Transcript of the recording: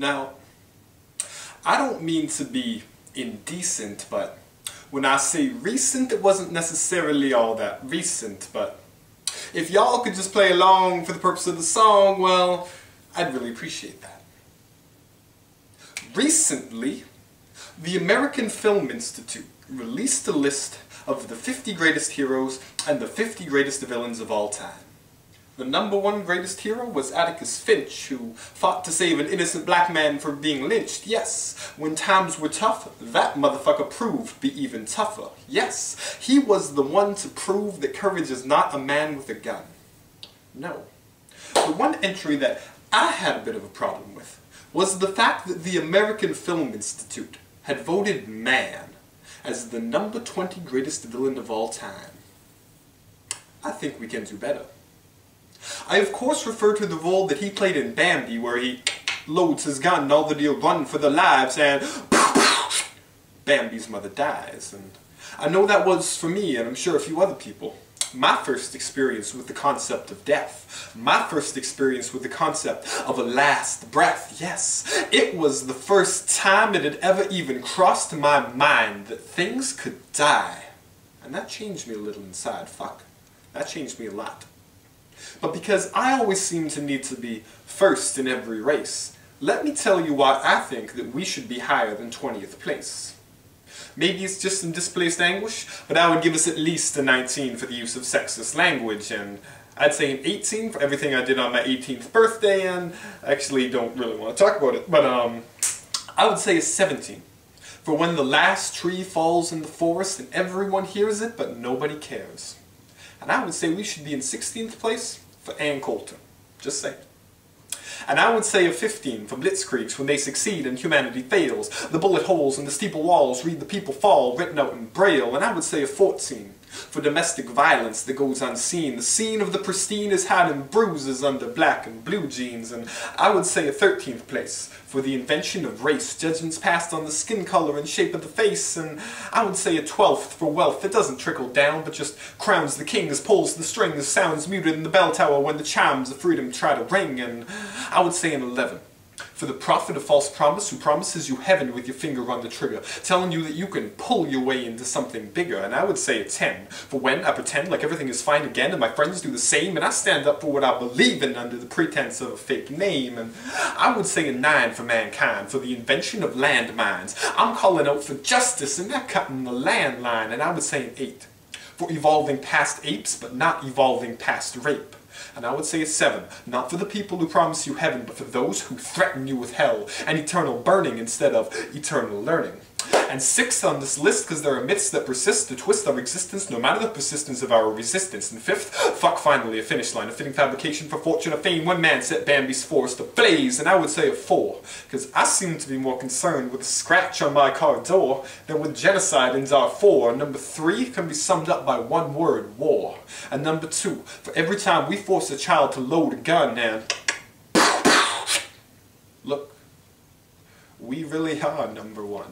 Now, I don't mean to be indecent, but when I say recent, it wasn't necessarily all that recent, but if y'all could just play along for the purpose of the song, well, I'd really appreciate that. Recently, the American Film Institute released a list of the 50 greatest heroes and the 50 greatest villains of all time. The #1 greatest hero was Atticus Finch, who fought to save an innocent black man from being lynched. Yes, when times were tough, that motherfucker proved to be even tougher. Yes, he was the one to prove that courage is not a man with a gun. No. The one entry that I had a bit of a problem with was the fact that the American Film Institute had voted man as the #20 greatest villain of all time. I think we can do better. I of course refer to the role that he played in Bambi, where he loads his gun and all the deer run for their lives and Bambi's mother dies. And I know that was, for me, and I'm sure a few other people, my first experience with the concept of death. My first experience with the concept of a last breath. Yes, it was the first time it had ever even crossed my mind that things could die. And that changed me a little inside, fuck. That changed me a lot. But because I always seem to need to be first in every race, let me tell you why I think that we should be higher than 20th place. Maybe it's just some displaced anguish, but I would give us at least a 19 for the use of sexist language, and I'd say an 18 for everything I did on my 18th birthday, and I actually don't really want to talk about it, but I would say a 17 for when the last tree falls in the forest and everyone hears it, but nobody cares. And I would say we should be in 16th place for Ann Coulter. Just saying. And I would say a 15 for blitzkriegs when they succeed and humanity fails. The bullet holes in the steeple walls read the people fall, written out in braille. And I would say a 14 for domestic violence that goes unseen. The scene of the pristine is hiding bruises under black and blue jeans. And I would say a 13th place for the invention of race, judgments passed on the skin color and shape of the face. And I would say a 12th for wealth that doesn't trickle down, but just crowns the kings, pulls the strings, sounds muted in the bell tower when the chimes of freedom try to ring. And I would say an 11 for the prophet of false promise who promises you heaven with your finger on the trigger, telling you that you can pull your way into something bigger. And I would say a 10 for when I pretend like everything is fine again and my friends do the same and I stand up for what I believe in under the pretense of a fake name. And I would say a 9 for mankind, for the invention of landmines. I'm calling out for justice and they're cutting the landline. And I would say an 8 for evolving past apes but not evolving past rape. And I would say a 7, not for the people who promise you heaven, but for those who threaten you with hell and eternal burning instead of eternal learning. And 6 on this list because there are myths that persist to twist our existence no matter the persistence of our resistance. And 5th, fuck finally, a finish line, a fitting fabrication for fortune or fame. One man set Bambi's forest ablaze, and I would say a 4 because I seem to be more concerned with a scratch on my car door than with genocide in Darfur. Number 3 can be summed up by one word: war. And number 2, for every time we force a child to load a gun and look, we really are #1.